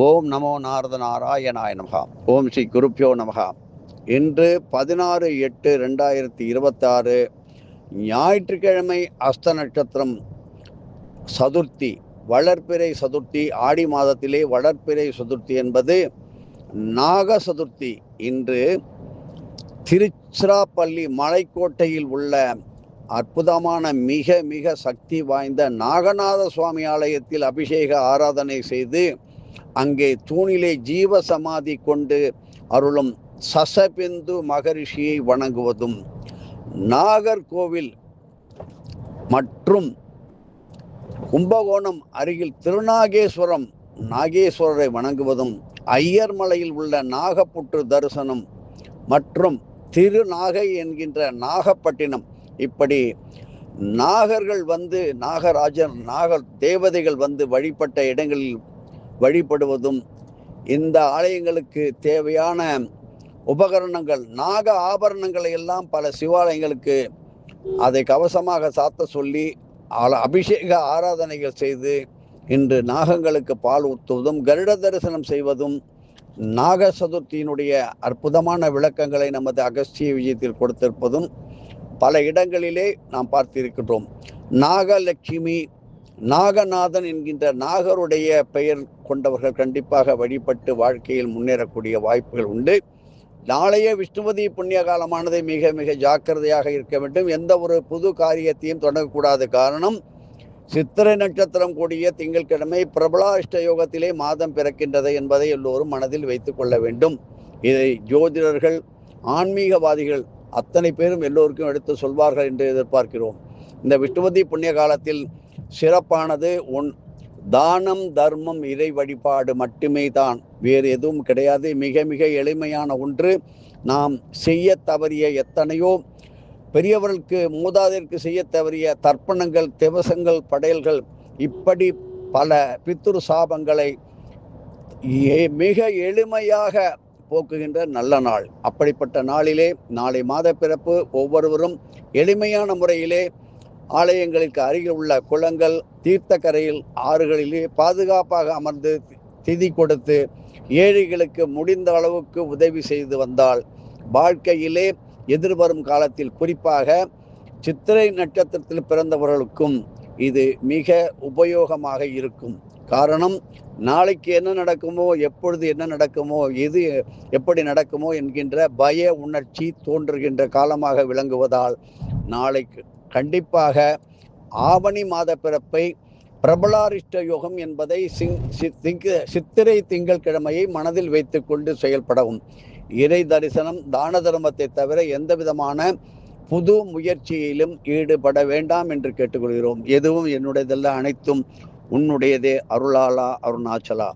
ஓம் நமோ நாரத நாராயணாய நமகா. ஓம் ஸ்ரீ குருப்பியோ நமகா. இன்று 16/8/2026 ஞாயிற்றுக்கிழமை அஸ்த நட்சத்திரம் சதுர்த்தி, வளர்பிறை சதுர்த்தி. ஆடி மாதத்திலே வளர்பிறை சதுர்த்தி என்பது நாக சதுர்த்தி. இன்று திருச்சிராப்பள்ளி மலைக்கோட்டையில் உள்ள அற்புதமான மிக மிக சக்தி வாய்ந்த நாகநாத சுவாமி ஆலயத்தில் அபிஷேக ஆராதனை செய்து அங்கே தூணிலே ஜீவ சமாதி கொண்டு அருளும் சசபிந்து மகரிஷியை வணங்குவதும், நாகர்கோவில் மற்றும் கும்பகோணம் அருகில் திருநாகேஸ்வரம் நாகேஸ்வரரை வணங்குவதும், ஐயர்மலையில் உள்ள நாகப்புற்று தரிசனம் மற்றும் திருநாகை என்கின்ற நாகப்பட்டினம், இப்படி நாகர்கள் வந்து நாகராஜன் நாகர் தேவதைகள் வந்து வழிபட்ட இடங்களில் வழிபடுவதும், இந்த ஆலயங்களுக்கு தேவையான உபகரணங்கள் நாக ஆபரணங்களை எல்லாம் பல சிவாலயங்களுக்கு அதை கவசமாக சாத்த சொல்லி அபிஷேக ஆராதனைகள் செய்து இன்று நாகங்களுக்கு பால் ஊற்றுவதும், கருட தரிசனம் செய்வதும், நாக சதுர்த்தியினுடைய அற்புதமான விளக்கங்களை நமது அகஸ்திய விஜயத்தில் கொடுத்திருப்பதும் பல இடங்களிலே நாம் பார்த்திருக்கின்றோம். நாகலட்சுமி, நாகநாதன் என்கின்ற நாகருடைய பெயர் கொண்டவர்கள் கண்டிப்பாக வழிபட்டு வாழ்க்கையில் முன்னேறக்கூடிய வாய்ப்புகள் உண்டு. நாளைய விஷ்ணுவதி புண்ணிய காலமானது மிக மிக ஜாக்கிரதையாக இருக்க வேண்டும். எந்த ஒரு புது காரியத்தையும் தொடங்கக்கூடாது. காரணம், சித்திரை நட்சத்திரம் கூடிய திங்கட்கிழமை பிரபலாஷ்ட யோகத்திலே மாதம் பிறக்கின்றது என்பதை எல்லோரும் மனதில் வைத்துக் கொள்ள வேண்டும். இதை ஜோதிடர்கள், ஆன்மீகவாதிகள் அத்தனை பேரும் எல்லோருக்கும் எடுத்து சொல்வார்கள் என்று எதிர்பார்க்கிறோம். இந்த விஷ்ணுவதி புண்ணிய காலத்தில் சிறப்பானது தானம், தர்மம், இறை வழிபாடு மட்டுமே தான், வேறு எதுவும் கிடையாது. மிக மிக எளிமையான ஒன்று. நாம் செய்ய தவறிய எத்தனையோ பெரியவர்களுக்கு மூதாதையருக்கு செய்ய தவறிய தர்ப்பணங்கள், திவசங்கள், படையல்கள், இப்படி பல பித்ரு சாபங்களை மிக எளிமையாக போக்குகின்ற நல்ல நாள். அப்படிப்பட்ட நாளிலே நாளை மாத பிறப்பு ஒவ்வொருவரும் எளிமையான முறையிலே ஆலயங்களுக்கு அருகில் உள்ள குளங்கள், தீர்த்தக்கரையில், ஆறுகளிலே பாதுகாப்பாக அமர்ந்து திதி கொடுத்து ஏழைகளுக்கு முடிந்த அளவுக்கு உதவி செய்து வந்தால் வாழ்க்கையிலே எதிர்வரும் காலத்தில், குறிப்பாக சித்திரை நட்சத்திரத்தில் பிறந்தவர்களுக்கும் இது மிக உபயோகமாக இருக்கும். காரணம், நாளைக்கு என்ன நடக்குமோ, எப்பொழுது என்ன நடக்குமோ, எது எப்படி நடக்குமோ என்கின்ற பய உணர்ச்சி தோன்றுகின்ற காலமாக விளங்குவதால் நாளைக்கு கண்டிப்பாக ஆவணி மாத பிறப்பை பிரபலாரிஷ்ட யோகம் என்பதை சித்திரை திங்கள் கிழமையை மனதில் வைத்து கொண்டு செயல்படவும், இறை தரிசனம், தான தர்மத்தை தவிர எந்த விதமான புது முயற்சியிலும் ஈடுபட வேண்டாம் என்று கேட்டுக்கொள்கிறோம். எதுவும் என்னுடையதல்ல, அனைத்தும் உன்னுடையதே. அருளாளா அருணாச்சலா.